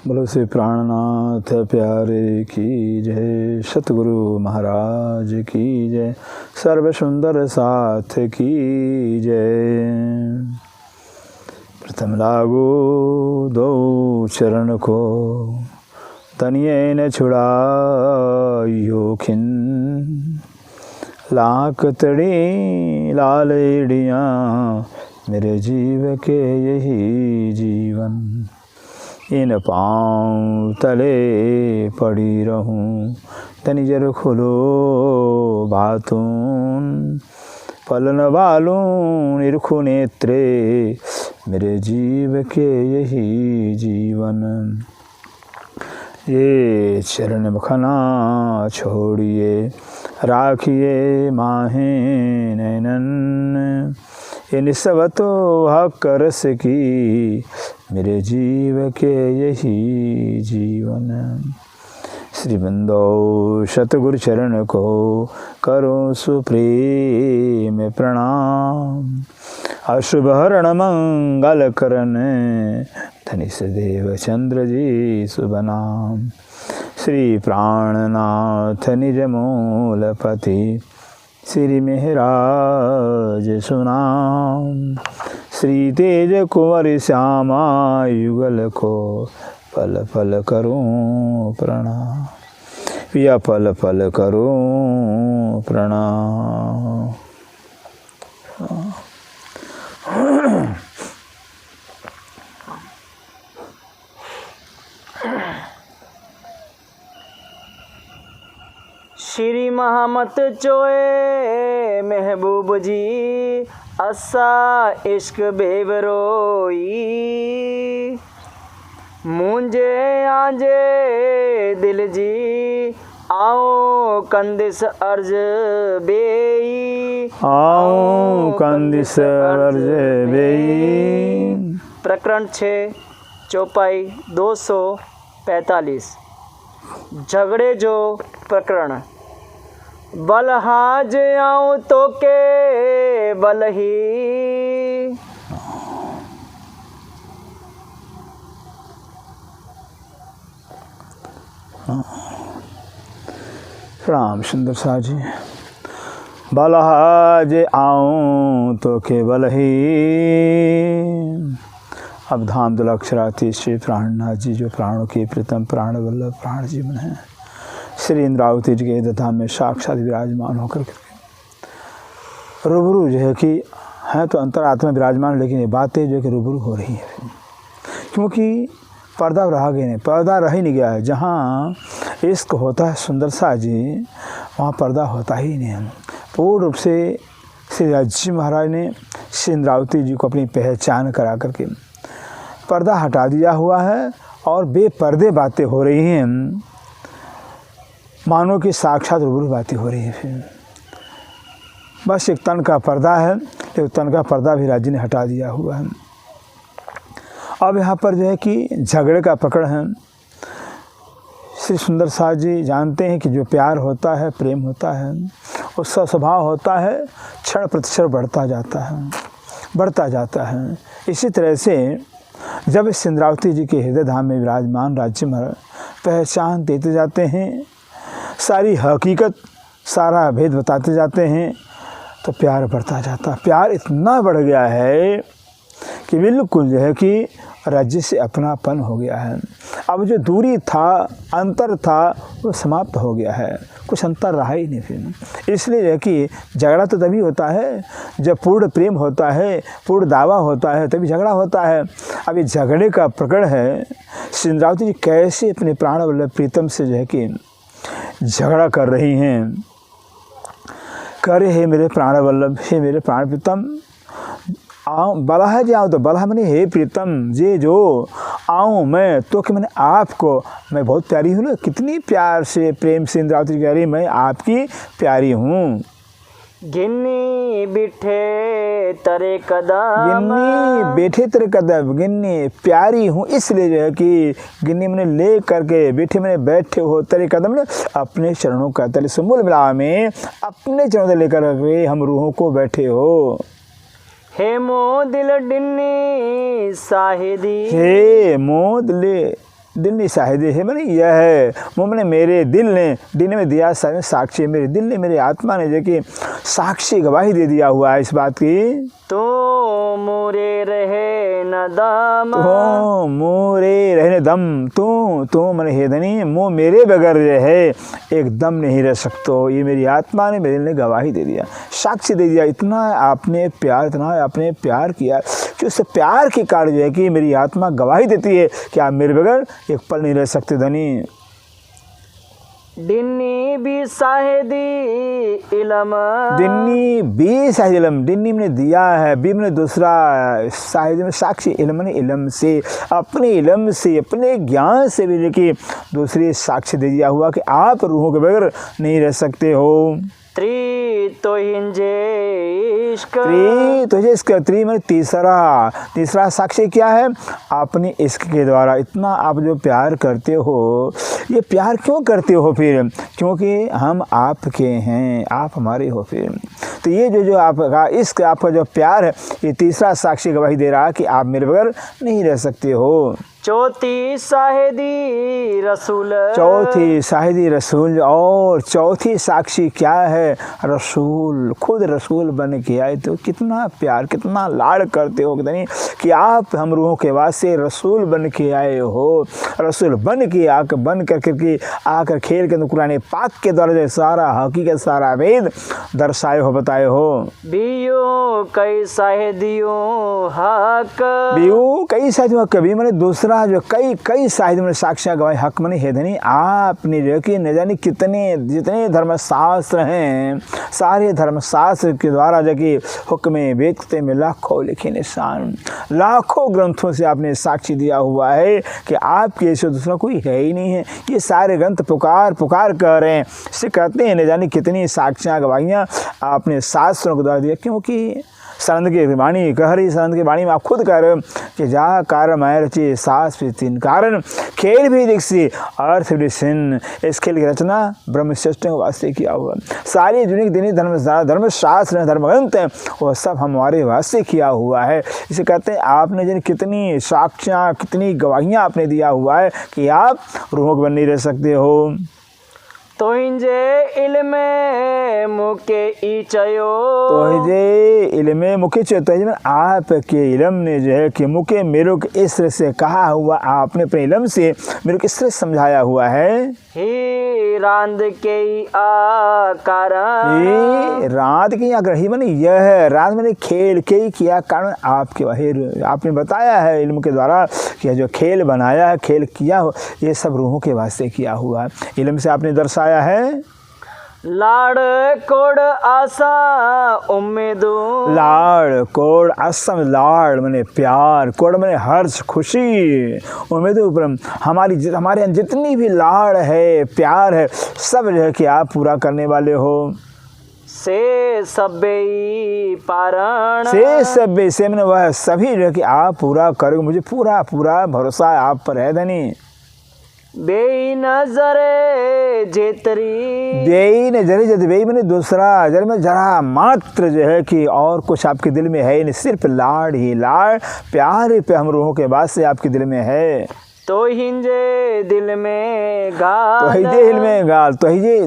बोलो श्री प्राणनाथ प्यारे की जय, सतगुरु महाराज की जय, सर्व सुंदर साथ की जय। प्रथम लागो दो चरण को, तनिए न छुड़ाइयो खिन, लाख तड़ी लालेड़ियाँ मेरे जीव के यही जीवन। इन पाँव तले पड़ी रहूं, तनि जर खुलो बातून, पलन वालूं निरखु नेत्रे मेरे जीव के यही जीवन। ये चरण मखना छोड़िए, राखिए माहे नैनन, ये निस्व तो हक रस की मेरे जीव के यही जीवन। श्री बंदो सतगुरु चरण को करो सुप्रेम प्रणाम, अशुभ हरण मंगल करन, धनि सदेव चंद्र जी शुभ नाम। श्री प्राणनाथ निज मूलपति, श्री मेहराज सुनाम, श्री तेज कुंवर श्यामा युगल को पल पल करूं प्रणाम, या पल पल करूं प्रणाम। श्री महामत चोए महबूब जी, असा इश्क बेवरोई, मुझे आजे दिल जी, आओ कंदिस अर्ज बेई, आओ कंदिस अर्ज बेई। प्रकरण 6 चौपाई 245। झगड़े जो प्रकरण। बलहाज आऊं तो के बल ही, राम सुंदर सा जी। बलहाज आऊं तो के बल ही। अब धाम दुलाक्षराती श्री प्राणनाथ जी, जो प्राणों के प्रीतम प्राण वल्लभ प्राण जीवन है, श्री इंद्रावती जी के धाम में साक्षात विराजमान होकर रूबरू जो है कि हैं तो अंतरात्मा विराजमान, लेकिन ये बातें जो है कि रूबरू हो रही है, क्योंकि पर्दा रहा गया नहीं, पर्दा रह ही नहीं गया है। जहाँ इश्क होता है सुंदर सा जी, वहाँ पर्दा होता ही नहीं है। पूर्ण रूप से श्री राजी महाराज ने श्री इंद्रावती जी को अपनी पहचान करा करके पर्दा हटा दिया हुआ है, और बेपर्दे बातें हो रही हैं, मानो कि साक्षात रूबरू बातें हो रही हैं। फिर बस एक तन का पर्दा है, एक तन का पर्दा भी राजी ने हटा दिया हुआ है। अब यहाँ पर जो है कि झगड़े का प्रकरण है। श्री सुंदर सा जी जानते हैं कि जो प्यार होता है, प्रेम होता है, उसका स्वभाव होता है क्षण प्रतिक्षण बढ़ता जाता है, बढ़ता जाता है। इसी तरह से जब इंद्रावती जी के हृदय धाम में विराजमान राज्य महाराज पहचान देते जाते हैं, सारी हकीकत सारा भेद बताते जाते हैं, तो प्यार बढ़ता जाता। प्यार इतना बढ़ गया है कि बिल्कुल जो है कि राज्य से अपनापन हो गया है। अब जो दूरी था, अंतर था, वो समाप्त हो गया है, कुछ अंतर रहा ही नहीं फिर। इसलिए जो है कि झगड़ा तो तभी होता है जब पूर्ण प्रेम होता है, पूर्ण दावा होता है, तभी झगड़ा होता है। अब ये झगड़े का प्रकरण है, श्री इंद्रावती जी कैसे अपने प्राण वल्लभ प्रीतम से जो है कि झगड़ा कर रही हैं। करे हे मेरे प्राण वल्लभ, हे मेरे प्राण प्रीतम, आऊँ बलहा जी, आऊँ तो बलहा मैंने हे प्रीतम जे जो आऊँ मैं तो कि मैंने आपको, मैं बहुत प्यारी हूँ ना। कितनी प्यार से प्रेम से इंद्रावती जी कह रही, मैं आपकी प्यारी हूँ। गिन्नी बिठे तेरे कदम, गिन्नी बैठे तेरे कदम, गिन्नी प्यारी हूँ इसलिए जो है कि गिन्नी मैंने ले करके बैठे, मैंने बैठे हो तेरे कदम ने, अपने चरणों का तले से मूल मिला में अपने चरणों से लेकर के हम रूहों को बैठे हो। हे मो दिल डिन्नी साहिदी, हे मो दिल दिल ने शाहिदी है मैंने यह है वो मैंने मेरे दिल ने में दिया साक्षी, मेरे दिल ने मेरी आत्मा ने जो कि साक्षी गवाही दे दिया हुआ है इस बात की। तो मोरे रहे न दम, तो मोरे रहने दम, तू मैंने हे धनी मुँह मेरे बगैर रहे एकदम नहीं रह सकते। ये मेरी आत्मा ने मेरे दिल ने गवाही दे दिया, साक्षी दे दिया। इतना आपने प्यार किया कि उससे प्यार के कारण जो है कि मेरी आत्मा गवाही देती है कि आप मेरे बगैर एक पल नहीं रह सकते धनी। डिन्नी भी शाहिदी इलम, डिन्नी भी शाहिद इलम, डिन्नी मैंने दिया है, बी मैंने दूसरा, शाहिद में साक्षी, इलम ने इलम से, अपने इलम से अपने ज्ञान से भी कि दूसरी साक्षी दे दिया हुआ कि आप रूहों के बगैर नहीं रह सकते हो। त्री तो हिंजे इश्क, त्री में तीसरा साक्षी क्या है? अपने इश्क के द्वारा इतना आप जो प्यार करते हो, ये प्यार क्यों करते हो फिर? क्योंकि हम आपके हैं, आप हमारे हो फिर। तो ये जो आपका इश्क, आपका जो प्यार है, ये तीसरा साक्षी गवाही दे रहा है कि आप मेरे बगैर नहीं रह सकते हो। चौथी शाहिदी रसूल, चौथी शाहिदी रसूल, और चौथी साक्षी क्या है? रसूल, खुद रसूल बन के आए। तो कितना प्यार कितना लाड़ करते हो कि आप हम रूहों के वास्ते रसूल बन के आए हो। रसूल बन के आकर खेल के कुरान पाक के द्वारा जो सारा हकीकत सारा वेद दर्शाए हो बताए हो। बियो कई शाहिदियों हक, बियो कई शाहिदियों, कभी मैंने दूसरा जो कई शाहिद में साक्षियाँ गवाही हक मनी है धनी। आपने जो कि न जाने जितने धर्मशास्त्र हैं, सारे धर्मशास्त्र के द्वारा जो कि हुक्म वेदते में लाखों लिखे निशान, लाखों ग्रंथों से आपने साक्षी दिया हुआ है कि आपके ऐसे दूसरा कोई है ही नहीं है। ये सारे ग्रंथ पुकार कर रहे हैं, इससे कहते हैं न जाने कितनी साक्षियाँ गवाहियाँ आपने शास्त्रों के द्वारा दिया। क्योंकि सनंद की वाणी कह रही, सनंद की वाणी में आप खुद कह रहे हो कि जा कारण मैं रची सास भी तीन कारण, खेल भी दिखसी अर्थ भी सिन। इस खेल की रचना ब्रह्मश्रेष्ठ के वास्ते किया हुआ। सारी दुनिया दिनी धर्मशास्त्र धर्मग्रंथ हैं, वह सब हमारे वास्ते किया हुआ है। इसे कहते हैं आपने जिन कितनी साक्षियाँ कितनी गवाहियाँ आपने दिया हुआ है कि आप रूहों बन नहीं रह सकते हो। तो इंजे इल्मे मुके ईचयो, तो जे इल्मे मुके चयो, तो में आपके इल्म ने जो है कि मुके मेरे को इस तरह से कहा हुआ, आपने अपने इल्म से मेरे को इस तरह समझाया हुआ है। ही रांद के आकार, ये रात की आकार ही मैंने यह है, रात मैंने खेल के ही किया कारण आपके वही आपने बताया है इल्म के द्वारा कि जो खेल बनाया है, खेल किया हो, ये सब रूहों के वास्ते किया हुआ है। इल्म से आपने दर्शाया है। लाड़ कोड आशा उम्मीदू, लाड़ कोड असम, लाड़ मैंने प्यार, कोड मैंने हर्ष खुशी, उम्मीद ऊपर हमारे जितनी भी लाड़ है प्यार है सब जो है कि आप पूरा करने वाले हो। से सब्बे पारण, से मैंने वह सभी जो है कि आप पूरा करोगे, मुझे पूरा भरोसा आप पर है धनी। बेई नजरे जेतरी, बेई नजरे जेतरी, बेई मैंने दूसरा जर में जरा मात्र जो है कि और कुछ आपके दिल में है नहीं, सिर्फ लाड़ ही लाड़ प्यार पे हम रूहों के बाद से आपके दिल में है। तो हिंजे दिल में गाल, तो हिजे दिल में गाल, तो हिजे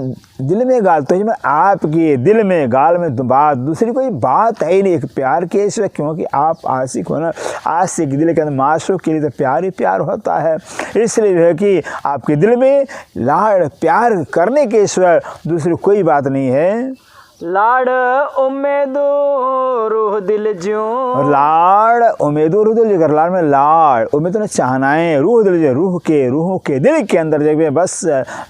दिल में गाल, तो में आपके दिल में गाल में बात, दूसरी कोई बात है ही नहीं, एक प्यार के सिवा। क्योंकि आप आशिक हो ना, आशिक दिल के अंदर माशूक के लिए तो प्यार ही प्यार होता है। इसलिए जो है कि आपके दिल में लाड़ प्यार करने के सिवा दूसरी कोई बात नहीं है। लाड़ उम्मीदो रूह दिल ज्यों, लाड़ उम्मीदो रूह दिल, लाड़ में लाड़ उम्मीद ने चाहनाएं, रूह दिल रूहों के दिल के अंदर जगह बस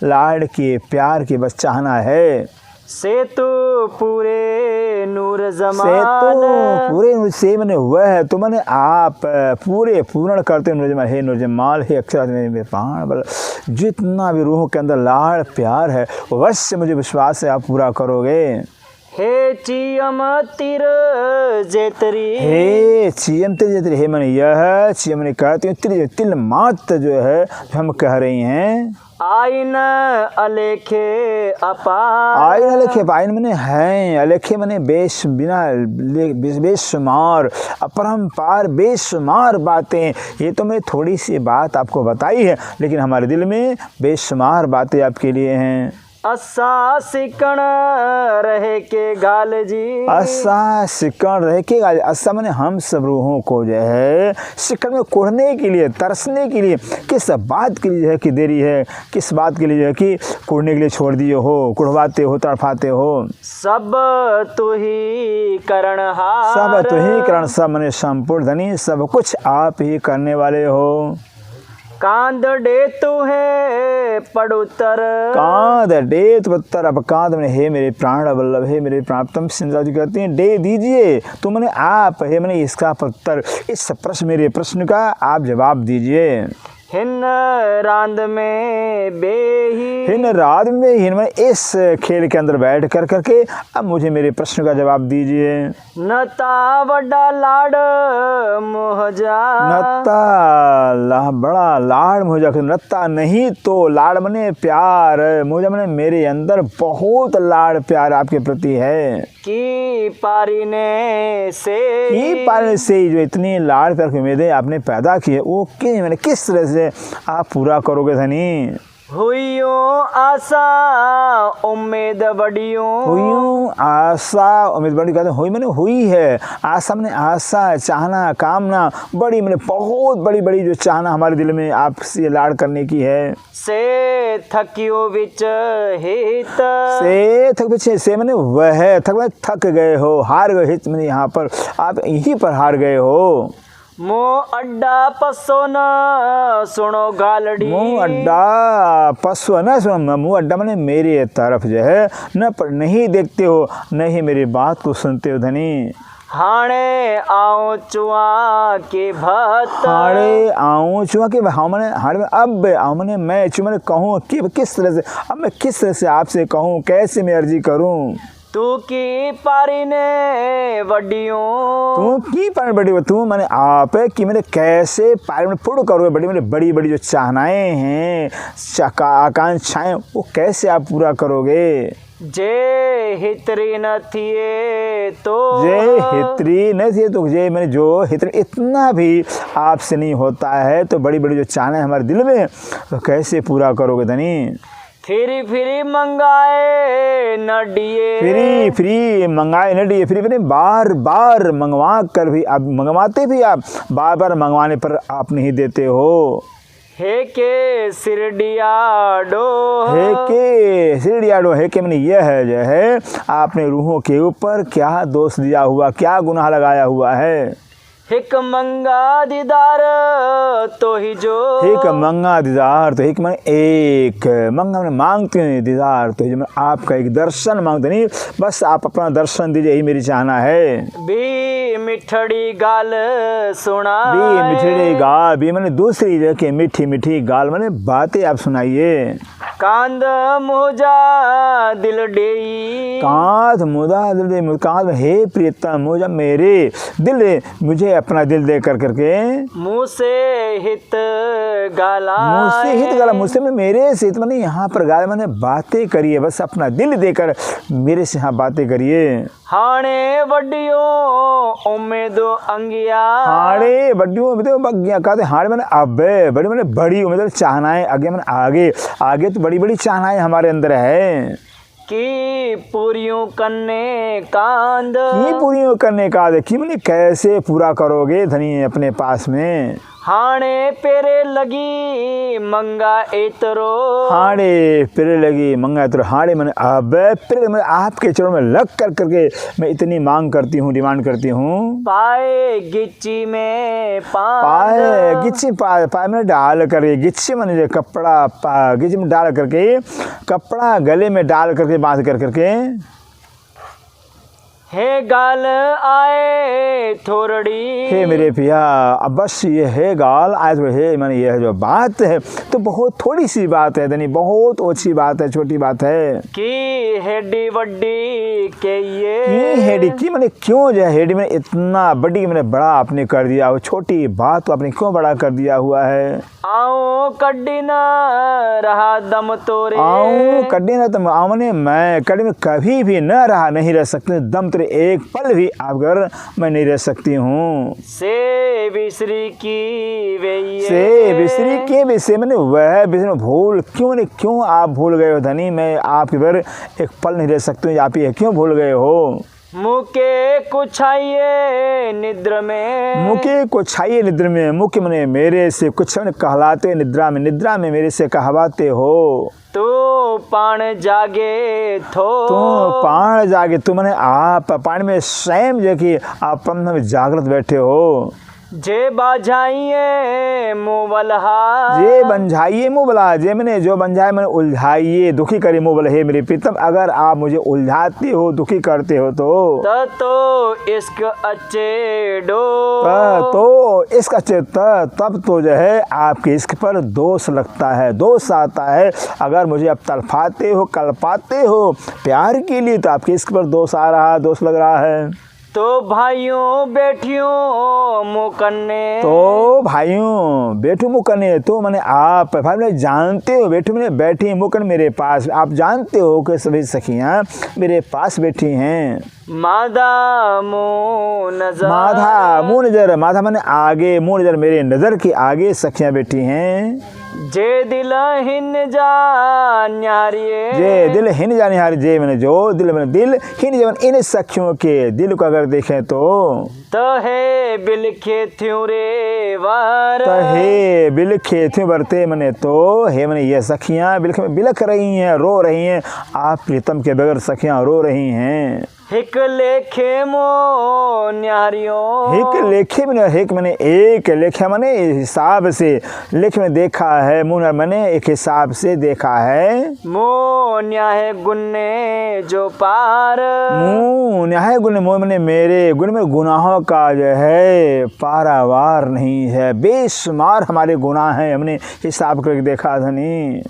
लाड़ के प्यार के बस चाहना है। से तो पूरे नूर जमाल, से तो पूरे नूर से मैंने हुआ है, तो मैंने आप पूरे पूर्ण करते नूर हे नूर जमाल हे अक्षर मेरे प्राण, जितना भी रूहों के अंदर लाड़ प्यार है वश मुझे विश्वास है आप पूरा करोगे। हे चियम तिर जेतरी, हे चियम तिर जेतरी, हे मैंने यह चियम ने कहते हैं तिल मात्र जो है हम कह रही हैं। आइन अलेखे अपार। आइन अलेखे, आइन मने हैं, अलेखे मने बेशुमार, अपरंपार बेशुमार बातें। ये तो मैं थोड़ी सी बात आपको बताई है, लेकिन हमारे दिल में बेशुमार बातें आपके लिए हैं। असा सिकण रहे के गाल जी। असा सिकण रहे के गाल, असा मैंने हम सब रूहों को जो है सिकण में कोढ़ने के लिए, तरसने के लिए, किस बात के लिए जो है कि देरी है, किस बात के लिए जो है कि कोढ़ने के लिए छोड़ दिए हो, कुढ़वाते हो, तड़फाते हो। सब तू ही करणहार। सब तू ही करण, सब मैंने संपूर्ण धनी, सब कुछ आप ही करने वाले हो। कांद डे तू है पड़ुतर। कांद डे तु उत्तर। अब कांद मैंने हे मेरे प्राण वल्लभ, हे मेरे प्राणतम सिंधु जी कहते हैं डे दीजिए, तो मैंने आप है, मैंने इसका उत्तर, इस प्रश्न, मेरे प्रश्न का आप जवाब दीजिए। हिन रांद में बेही। हिन रात में हिन में इस खेल के अंदर बैठ कर करके अब मुझे मेरे प्रश्न का जवाब दीजिए। नता बड़ा लाड मोहजा। नता बड़ा लाड़ मोजा, नता नहीं तो लाड़ मने प्यार, मोजा मने मेरे अंदर बहुत लाड़ प्यार आपके प्रति है। की पारी ने से। की पारी से जो इतनी लाड़ प्यार की उम्मीदें आपने पैदा की है, वो मैंने किस तरह से आप पूरा करोगे धनी। हुइयो आशा उम्मीद बड़ियो। हुइयो आशा उम्मीद बड़ी, कहते हुई मैंने हुई है, आशा मैंने आशा, चाहना, कामना बड़ी, मैंने बहुत बड़ी बड़ी जो चाहना हमारे दिल में आपसे लाड़ करने की है। से थकियो विच हित। से थक पीछे से मैंने वह थक, मैंने थक गए हो, हार गए, हित मैंने यहाँ पर आप यहीं पर हार गए हो। मुँह अड्डा पसो न सुनो गालड़ी। मुँह अड्डा पसो न सुनो, मुँह अड्डा मैंने मेरी तरफ जो है न नहीं देखते हो, नहीं मेरी बात को सुनते हो धनी। हाणे आओ चुआ के भत। हाणे आऊँ चुआ के मैंने हाणे में अब आऊँ मैंने मैं चु मैंने कहूँ कि किस तरह से, अब मैं किस तरह से आपसे कहूँ, कैसे मैं अर्जी करूँ। तू की पारी ने वडियो। तू की पारी बड़ी, तू मैंने आप कि मैंने कैसे पारी में पूर्ण करोगे, बड़ी मैंने बड़ी बड़ी जो चाहनाएं हैं, आकांक्षाएं, वो कैसे आप पूरा करोगे। जे हितरी न थिए तो। जे हितरी न थिए तो, जे मैंने जो हितरी इतना भी आपसे नहीं होता है, तो बड़ी बड़ी जो चाहनाएं हमारे दिल में, तो कैसे पूरा करोगे धनी। फिरी फिरी मंगाए न दिए। फिरी फिरी मंगाए न दिए, फिरी फिरी बार बार मंगवा कर भी आप, मंगवाते भी आप, बार बार मंगवाने पर आप नहीं देते हो। हे के सिरडिया डो। हे के सिरडिया डो, हे के मैंने यह है जो है आपने रूहों के ऊपर क्या दोष दिया हुआ, क्या गुनाह लगाया हुआ है। हिक मंगा दीदार तो ही जो। हिक मंगा दीदार तो, हिक मैंने एक, मंगा मैंने मांगते हैं, दीदार तो ही जो मैं आपका एक दर्शन मांगते नहीं, बस आप अपना दर्शन दीजिए, यही मेरी चाहना है। बी मिठड़ी गाल सुना। बी मिठड़ी गाल, बी मैंने दूसरी जगह के मीठी मीठी गाल मैंने बातें आप सुनाइए। कांद मोजा दिल डेई। कांद मोजा दिल दे, कांद हे प्रियतम मोजा मेरे दिल दे, मुझे अपना दिल दे कर करके। मुँह से हित गाला। मुँह से हित गाला, मुझसे में मेरे से हित मैंने यहाँ पर गाला, मैंने बातें करिए, बस अपना दिल देकर मेरे से यहाँ बातें करिए। हाणे वडियो उम्मीदो अंगिया। हाणे वडियो उम्मीदो अंगिया, कहते हाणे मैंने अब बड़ी मैंने बड़ी उम्मीद चाहनाएं, आगे मैंने आगे आगे तो बड़ी बड़ी चाहनाएं हमारे अंदर है। की पूरियों करने कांद। की पूरियों करने का देखिए मैंने कैसे पूरा करोगे धनी अपने पास में। हाणे पेरे लगी मंगा एतरो। हाणे पेरे लगी मंगा एतरो, हाणे मैंने अब पेरे मैं आपके चरणों में लग कर करके मैं इतनी मांग करती हूँ, डिमांड करती हूँ। पाए गिच्ची में पाए गिच्ची, पाए पाए में डाल करके, गिच्ची मैंने जो कपड़ा गिच्ची में डाल करके, कपड़ा गले में डाल करके बांध कर करके। हे गाल आए थोरड़ी। हे मेरे पिया, अब बस ये है गाल आए तो है, मैंने यह जो बात है तो बहुत थोड़ी सी बात है धनी, बहुत ओछी बात है, छोटी बात है। की हेडी वड्डी के ये की हेडी की मैंने क्यों जो है हेडी मैंने इतना बड़ी मैंने बड़ा आपने कर दिया, वो छोटी बात तो आपने क्यों बड़ा कर दिया हुआ है। आओ कड्डी ना रहा दम तोरे। आऊं कड्डी ना तुम आमने मैं कड्डी में कभी भी न रहा, नहीं रह सकते दम तेरे एक पल भी अगर मैं नहीं रह सकती हूँ। से बिसरी की वे से बिसरी के विषय मैंने वह विषय भूल क्यों नहीं, क्यों आप भूल गए हो धनी, मैं आपके घर एक पल नहीं रह सकती हूँ, आप ये क्यों भूल गए हो। मुके कुछ आइए निद्र में। मुके को छाइए निद्र में, मुख्य मने मेरे से कुछ कहलाते निद्रा में, निद्रा में मेरे से कहवाते हो। तो पाण जागे थो। तो पाण जागे तू मने आप पानी में स्वयं जो कि आप ब्रह्म में जागृत बैठे हो। जे बाझाइए मुँह बलहा। जे बंझाइए मुँह बला, जे मैंने जो बंझाए मैंने उलझाइए दुखी करे मुँह बला। हे मेरे प्रीतम, अगर आप मुझे उलझाते हो दुखी करते हो तो इश्क अच्छे डो। तो इश्क अच्छे तब तो जो है आपके इश्क पर दोष लगता है, दोष आता है। अगर मुझे अब तड़पाते हो कल्पाते हो प्यार के लिए तो आपके इश्क पर दोष आ रहा है, दोष लग रहा है। तो भाइयों बैठियों मुकन्ने। तो भाइयों बैठो मुकन्ने, तो मैंने आप भाई मैंने जानते हो बैठो मैंने बैठी मुकन मेरे पास, आप जानते हो कि सभी सखियाँ मेरे पास बैठी हैं। माधा मुँह नजर। माधा मुँह नजर, माधा मैंने आगे मुँह नजर मेरे नज़र के आगे सखियाँ बैठी हैं। जे दिल हिन जा न्यारिये। जे दिल हिन जा निहारी, जे मैंने जो दिल मैंने दिल हिन जा इन सखियों के दिल को अगर देखें तो हे बिलखे थ्यूं रे वार। हे बिलखे थ्यूं बरते मैंने तो हे मैंने ये सखियाँ बिलख रही हैं, रो रही हैं, आप प्रीतम के बगैर सखियाँ रो रही हैं। हिक लेखे मो न्यारियों। हिक लेखे मैंने हिक मैंने एक लेखे मैंने हिसाब से लेख में देखा है, मुँह मैंने एक हिसाब से देखा है। मो न्याय गुन्ने जो पार। मुँह न्याय गुण मोह मैंने मेरे गुण में गुनाहों का जो है पारावार नहीं है, बेशुमार हमारे गुनाह हैं, हमने हिसाब करके देखा धनी।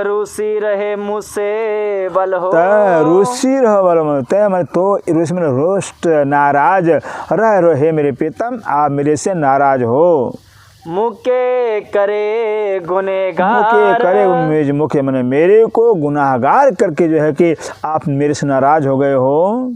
रूसी रहे मुझसे बल हो। रूसी रहो बल मैंने तो रूस में रोस्ट नाराज रह रहे मेरे प्रीतम, आप मेरे से नाराज हो। मुके करे गुनहगार। मुके करे मुखे मैंने मेरे को गुनाहगार करके जो है कि आप मेरे से नाराज हो गए हो।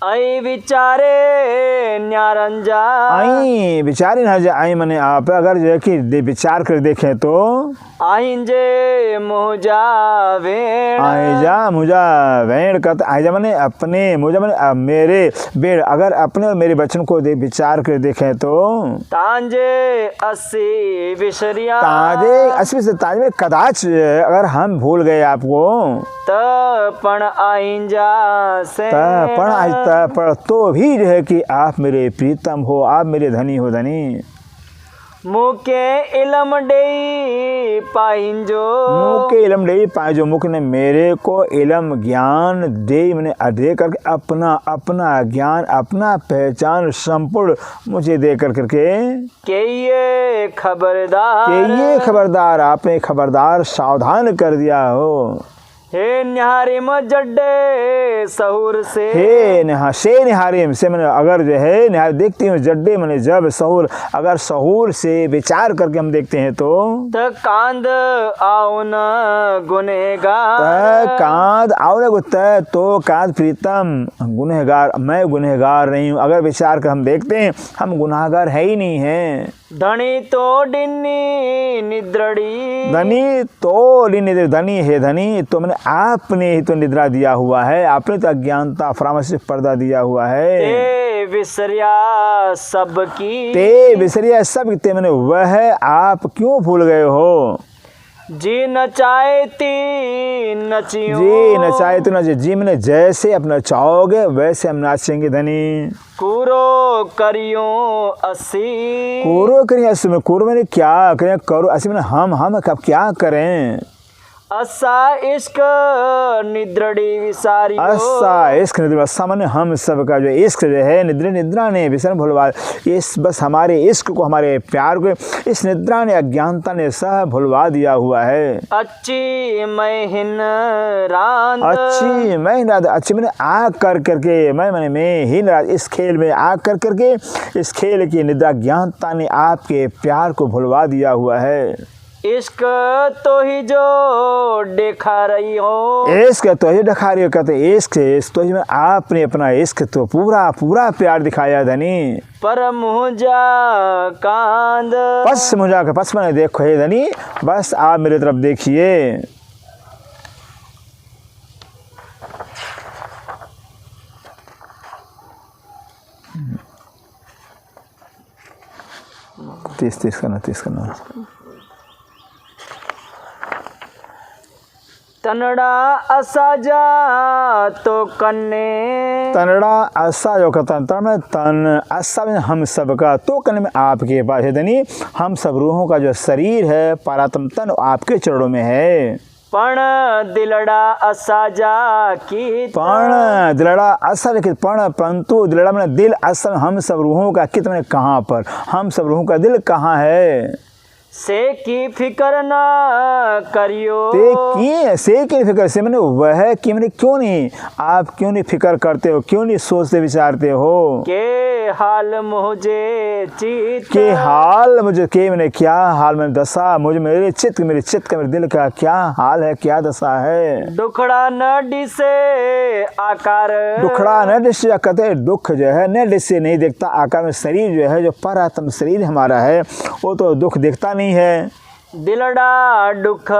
आई विचारे न्यारंजा। आई विचारे ना आई मैंने आप अगर जो है कि विचार कर देखें तो आइंजे मुझा वेण। आई जा मुझा वेण कहते आई जा मैंने अपने मुझा मैंने मेरे बेड़, अगर अपने और मेरे बच्चन को विचार कर देखें तो तांजे अस्सी विसरिया। ताजे अस्सी से ताज में कदाच अगर हम भूल गए आपको पण आइंजा से पर तो भी जो है कि आप मेरे प्रीतम हो, आप मेरे धनी हो धनी। मुके इलम डेई पाइंजो। मुके इलम डेई पाइंजो, मुख ने मेरे को इलम ज्ञान दे मैंने दे करके अपना ज्ञान अपना पहचान संपूर्ण मुझे दे कर करके के ये खबरदार आपने खबरदार सावधान कर दिया हो। हे निहारिम जड्डे सहूर से। हे निहारिम से मैंने अगर जो है निहार देखती हूँ जड्डे मैंने जब सहूर अगर सहूर से विचार करके हम देखते हैं तो कांद आओ न गुनहगार। कांद आओ न तो कांद प्रीतम गुनहगार, मैं गुनहगार नहीं हूँ। अगर विचार कर हम देखते हैं हम गुनहगार है ही नहीं है। धनी तो डिन्नी निद्रड़ी। धनी तो निद्र धनी है धनी तो मैंने आपने ही तो निद्रा दिया हुआ है, आपने तो अज्ञानता फरामसी पर्दा दिया हुआ है। ते विसरिया सबकी। ते विसरिया सब ते मैंने वह है, आप क्यों भूल गए हो। जी नचाए ती नचियो। जी नचाए तो नचे, जी मैंने जैसे अपना चाहोगे वैसे हम नाचेंगे धनी। कूरो करियो अस्सी। कूरो करिए अस्सी में कूरो मैंने क्या करें करो अस्सी में हम कब क्या करें। असा इश्क निद्रड़ी विसारी असा इश्क निद्रा, असा माने हम सब का जो इश्क जो है, निद्रा निद्रा ने विसर्म भुलवा, इस बस हमारे इश्क को, हमारे प्यार को इस निद्रा ने, अज्ञानता ने सब भुलवा दिया हुआ है। अच्छी मैं हिन रांद, अच्छी मैं रात, अच्छी मैंने आग कर करके, मैं ही रात, इस खेल में आग कर करके, इस खेल की निद्रा ज्ञानता ने आपके प्यार को भुलवा दिया हुआ है। इश्क तो ही जो देखा रही हो, इश्क तो ही दिखा रही हो, कहते इश्क तो ही में आपने अपना इश्क तो पूरा पूरा प्यार दिखाया धनी। पर मुझा कांद, बस मुझा के पस मैंने देखो हे धनी, बस आप मेरी तरफ देखिए। तीस करना। तनड़ा असा जा तो कन्ने, तनड़ा असा जो कहता है, तन में तन, असा में हम सब का, तो कन में आपके पास है धनी, हम सब रूहों का जो शरीर है, परात्म तन आपके चरणों में है। पण दिलड़ा असा जा की, पण दिलड़ा असा लिखित, पण परंतु दिलड़ा में दिल, असल हम सब रूहों का, कित में कहाँ पर, हम सब रूहों का दिल कहाँ है। से की फिक्र ना करियो, से की फिक्र, से मैंने वह कि मैंने क्यों नहीं, आप क्यों नहीं फिक्र करते हो, क्यों नहीं सोचते विचारते हो। के हाल मुझे चित, के हाल मुझे, के मैंने क्या हाल में दशा, मुझे मेरे चित्त का, मेरे दिल का क्या हाल है, क्या दशा है। दुखड़ा न डिसे आकार, दुखड़ा न डिसे, कहते दुख जो है न डिसे नहीं देखता आकार में, शरीर जो है, जो परात्म शरीर हमारा है, वो तो दुख देखता नहीं है। दिलड़ा दुख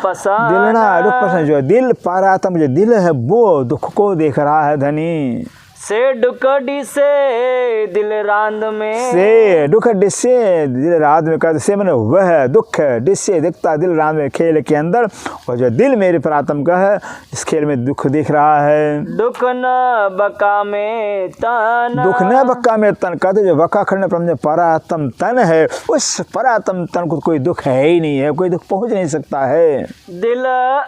पसंद, दिलड़ा दुख पसंद, जो दिल परात्म जो दिल है वो दुख को देख रहा है धनी। से दुखड़ी से दिल रांद में, से दुख डिसे दिल रात में, कहते से मैंने वह दुख डिसे देखता दिल रात में, खेल के अंदर, और जो दिल मेरे परात्म का है, इस खेल में दुख दिख रहा है। दुख न बका में तन, दुख न बक्का में तन, कहते जो बका खंड पर परात्म तन है, उस परात्म तन को कोई दुख है ही नहीं है, कोई दुख पहुंच नहीं सकता है। दिल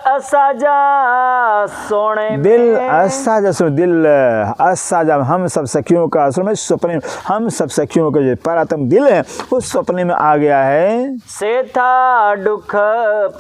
असाजा सोने, दिल असाजा सुन, दिल असाजा हम सब सखियों का, असल में सपने, हम सब सखियों का जो परात्म दिल है, उस सपने में आ गया है। से था दुख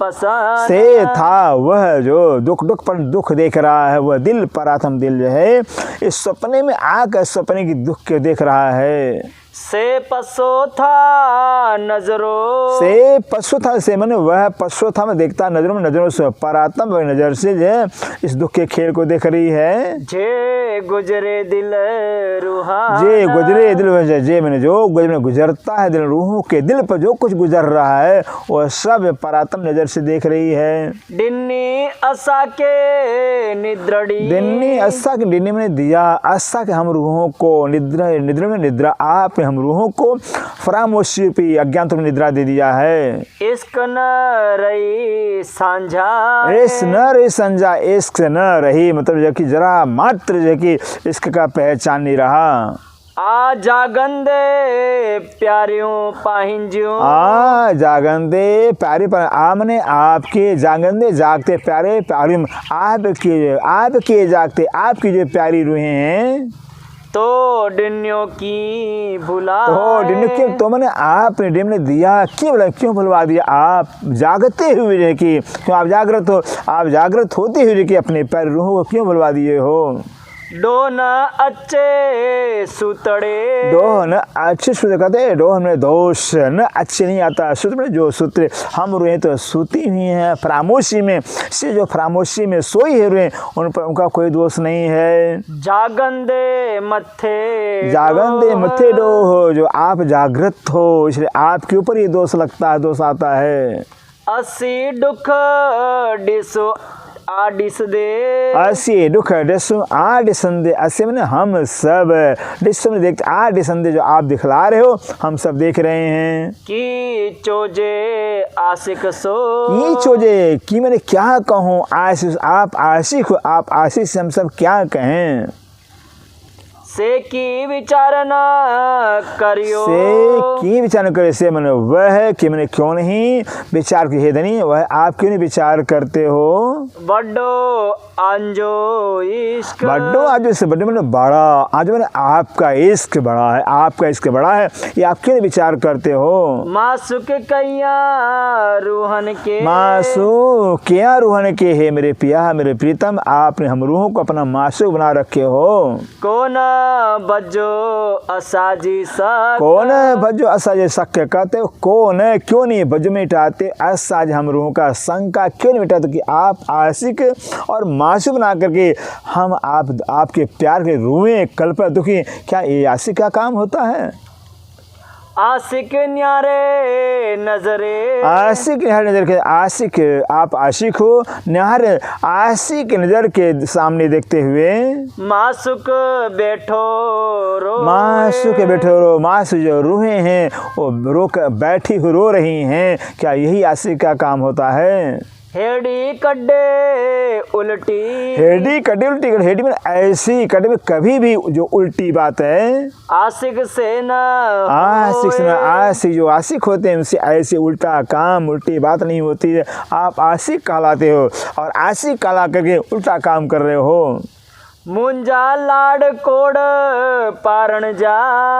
पसंद, से था वह जो दुख पर दुख देख रहा है, वह दिल परात्म दिल जो है, इस सपने में आकर सपने की दुख के देख रहा है। से पसो था नजरों, से पशु था, से मैंने वह पशु था, मैं देखता नजरों से, परात्म नजर से जो इस दुख के खेल को देख रही है। जे गुजरे दिल रूहान, जे गुजरे दिल, जे मैंने जो गुजरता है दिल, रूहों के दिल पर जो कुछ गुजर रहा है, वह सब परात्म नजर से देख रही है। डिन्नी असा के निद्रड़ी, डिन्नी असा के, डिन्नी मैंने दिया, असा के हम रूहों को, निद्रा में निद्रा, आप हम रूहों को फरामोशी पे अज्ञान में निद्रा दे दिया है। इश्क न रही सांझा, इश्क न रही संजा, इश्क न रही मतलब जो कि जरा मात्र जो कि इश्क का पहचान नहीं रहा। आ जागंदे प्यारियों पाहिंजियों, आ जागंदे प्यारे पर, आमने आपके जागंदे जागते प्यारे प्यारी, आपके जागते आपकी जो प्यारी रूहें हैं, तो डिन्नियों की भुला, तो डिन्नियों की, तो मैंने आपने डिम ने दिया, क्यों भुलवा दिया। आप जागते हुए जो कि, क्यों आप जागृत होते हुए कि अपने प्यारी रूहों को क्यों भुलवा दिए हो। डोन अच्छे सूतड़े, डोन अच्छे सूत्र कहते, डोह में दोष न अच्छे नहीं आता, सूत्र में जो सूत्र हम रूहें तो सूती हुई हैं फरामोशी में, से जो फरामोशी में सोई है रूहें, उन पर उनका कोई दोष नहीं है। जागंदे मथे डोह, जो आप जागृत हो इसलिए आपके ऊपर ये दोष लगता है, दोष आता है। असी दुख डिसो आडिस दे, असी दुख डिसो आडिसंदे, असी मैंने हम सब डिसो में देखते, आडिसंदे जो आप दिखला रहे हो हम सब देख रहे हैं। की चोजे आशिक सो, की चोजे की मैंने क्या कहूँ, आशिक आप आशिक हो, आप आशिक से हम सब क्या कहें। से की विचार न करियो। से की विचार न करे, से मैंने वह है कि मैंने क्यों नहीं विचार की, हे धनी वह आप क्यों नहीं विचार करते हो। बड्डो आंजो इश्क, बड्डो आज से बड्डे मैंने बड़ा, आज मैंने आपका इश्क बड़ा है, आपका इश्क बड़ा है, ये आप क्यों नहीं विचार करते हो। मासुक कैया रूहन के, मासू क्या रूहन के, है मेरे पिया मेरे प्रीतम, आपने हम रूहों को अपना मासू बना रखे हो। कौन बजो असाजी सक, कौन भजो असाज शक्य कहते हो, कौन क्यों नहीं भज मिटाते असाज हम रूहों का शंका क्यों नहीं मिटाते कि आप आशिक और मासू बना करके हम आपके प्यार के रूहें कल्प दुखी, क्या ये आशिक का काम होता है। आशिक न्यारे नजरे, आशिक न्यारे नजर के, आशिक आप आशिक हो, न्यारे आशिक नजर के सामने देखते हुए मासुक बैठो रो, मासू के बैठे रो, मासू जो रूहें हैं वो बैठी हुई रो रही हैं, क्या यही आशिक का काम होता है। हेडी कड्डे उल्टी, हेडी कड्डे उल्टी, हेडी में ऐसी कड्डे में कभी भी जो उल्टी बात है आशिक से न आशिक से, आशिक जो आशिक होते हैं उनसे ऐसे उल्टा काम उल्टी बात नहीं होती है। आप आशिक कहलाते हो और आशिक कहला करके उल्टा काम कर रहे हो। मुंजा लाड कोड पारण जा,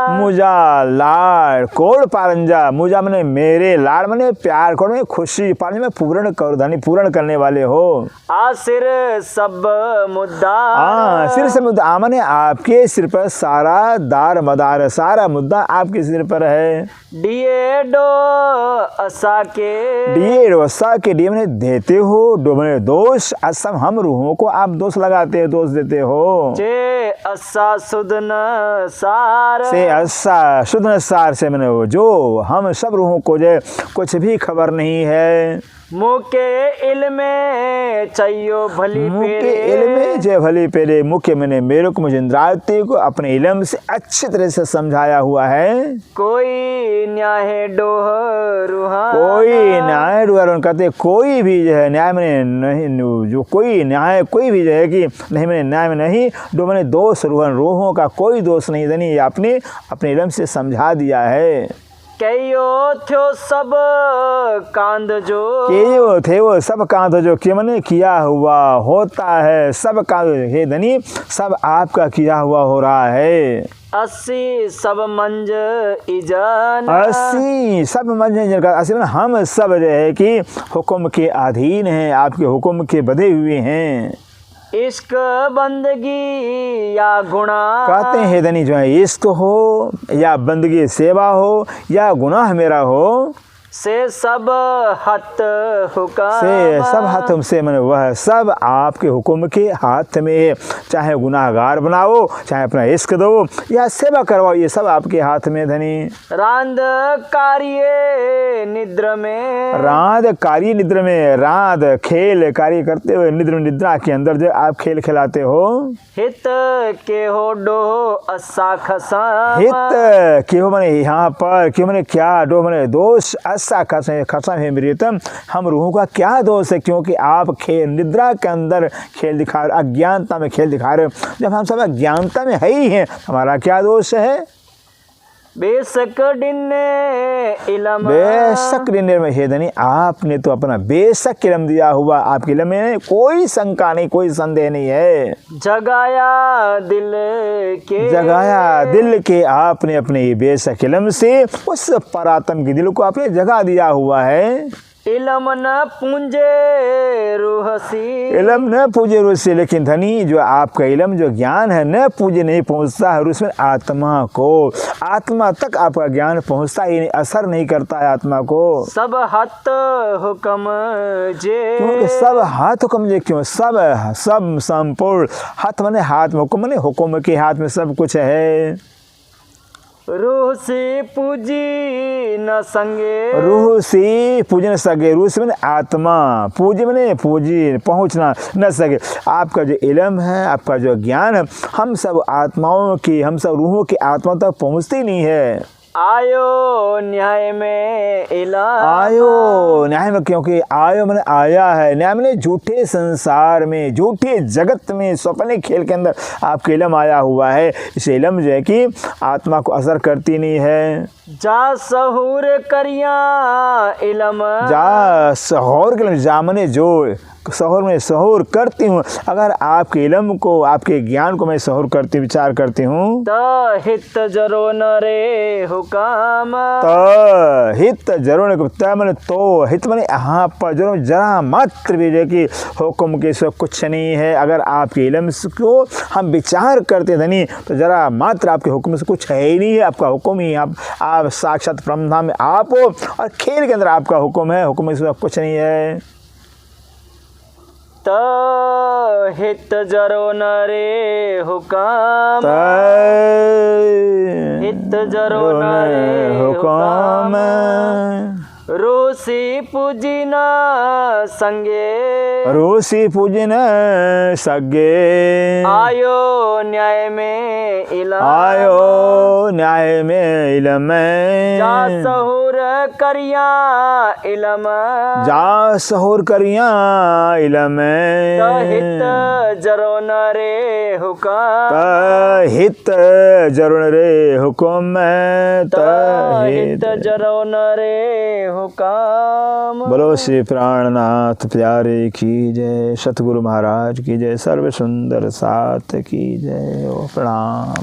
मुझा लाड़ कोड़ पारंजा, मुझा मने मेरे, लाड़ मने प्यार कोड़ में खुशी, पारंजा में पूर्ण कर धनी पूर्ण करने वाले हो। आसिर सब मुद्दा, सिर से मुद्दा, आमने आपके सिर पर सारा दार मदार, सारा मुद्दा आपके सिर पर है। डिए डो असा के, डिए डोसा के, डिए मने देते हो, डो मने दोष, असम हम रूहों को आप दोष लगाते हो, दोष देते हो। चे असा सुधन सार, से असा शुद्ध सार से मैंने वो जो हम सब रूहों को जो कुछ भी खबर नहीं है। मुके इल्मे चाहियो भली मुके इल्मे जे भली पेरे, मुके मैंने मेरे को मुझे इंद्रायती को अपने इल्म से अच्छी तरह से समझाया हुआ है। कोई न्याय डोह रूहा, कोई न्याय डोह कहते, कोई भी जो है न्याय में नहीं, जो कोई न्याय कोई भी जो है कि नहीं मैंने न्याय में नहीं, जो मैंने दोष रूहों का कोई दोष नहीं देनी, ये आपने अपने इल्म से समझा दिया है। कयो थो सब कांद जो, कयो थे वो सब कांद जो, कि मैंने किया हुआ होता है, सब कांद हे धनी सब आपका किया हुआ हो रहा है। 80 सब मंज इजन, 80 सब मंज इजन का, 80 हम सब जो है कि हुक्म के अधीन हैं, आपके हुक्म के बंधे हुए हैं। इश्क बंदगी या गुना, कहते हैं धनी जो है इश्क हो या बंदगी सेवा हो या गुनाह मेरा हो, से सब हथ हुक्म, से सब हाथ से मैंने वह सब आपके हुक्म के हाथ में है। चाहे गुनाहगार बनाओ, चाहे अपना इश्क दो या सेवा करवाओ, ये सब आपके हाथ में धनी। रांद कार्य निद्र में, रांद कार्य निद्र में, रांद खेल कार्य करते हुए निद्रा के अंदर जो आप खेल खिलाते हो। हित के हो डो असा खसा, हित के हो मैंने यहाँ पर क्यों मैंने क्या डो मैंने दोष असा खसा है मेरियतम, हम रूहों का क्या दोष है, क्योंकि आप खेल निद्रा के अंदर खेल दिखा रहे, अज्ञानता में खेल दिखा रहे। जब हम सब अज्ञानता में है ही हैं, हमारा क्या दोष है। बेशक डिन्ने इलम, बेशक डिन्ने में हे धनी आपने तो अपना बेशक इलम दिया हुआ, आपके इलम में कोई शंका नहीं, कोई संदेह नहीं है। जगाया दिल के, जगाया दिल के आपने अपने ये बेशक इलम से उस परात्म के दिल को आपने जगा दिया हुआ है। इलम न पूंजे रूहसी, इलम न पूजे रूह से, लेकिन धनी जो आपका इलम जो ज्ञान है न पूजे नहीं पहुंचता है उसमें आत्मा को, आत्मा तक आपका ज्ञान पहुंचता ही नहीं, असर नहीं करता है आत्मा को। सब हाथ हुक्म जे, क्योंकि सब हाथ हुक्म जे, क्यों सब सब संपूर्ण हाथ मने हाथ में, हुक्म मने हुक्म के हाथ में सब कुछ है। रूह से पूजी न संगे, रूह से पूजन सके, रूह से मैंने आत्मा, पूजी मैंने पूजी पहुंचना न सके। आपका जो इल्म है, आपका जो ज्ञान है, हम सब आत्माओं की, हम सब रूहों की आत्मा तक पहुंचती नहीं है। आयो न्याय में इलम। आयो न्याय में, क्योंकि आयो मैंने आया है, न्याय मैंने झूठे संसार में, झूठे जगत में, सपने खेल के अंदर आपके इलम आया हुआ है। इस इलम जो है कि आत्मा को असर करती नहीं है। जा सहूर करिया इलम। जा सहौर के लिए, जा मने जो, सहूर में सहूर करती हूँ। अगर आपके इलम को, आपके ज्ञान को मैं सहूर करती, विचार करती हूँ, त हित जरो न रे हुकाम। तो हित जरूर नहीं, त मैंने तो, हित मैंने यहाँ पर जरूर जरा मात्र भी जो कि हुक्म के सब कुछ नहीं है। अगर आपके इलम को हम विचार करते धनी, तो जरा मात्र आपके हुक्म से कुछ है ही नहीं है। आपका हुक्म ही आप साक्षात ब्रह्मधाम में आप हो, और खेल के अंदर आपका हुक्म है, हुक्म से कुछ नहीं है। त हित जरो न रे हुकाम। हित जरो न रे हुकाम। रोसी पूजी न संगे। रोसी पूजन सगे। आयो न्याय में इलम। आयो न्याय में इलम। जा सहूर करिया इलम। जा सहूर करिया इलम। हित जरो न रे हुकाम। हित जरुण रे हुकुम। हित जरो न रे हुकाम। बोलो श्री प्राणनाथ प्यारे की जय, सतगुरु महाराज की जय, सर्व सुंदर साथ की जय। ओ प्रणाम।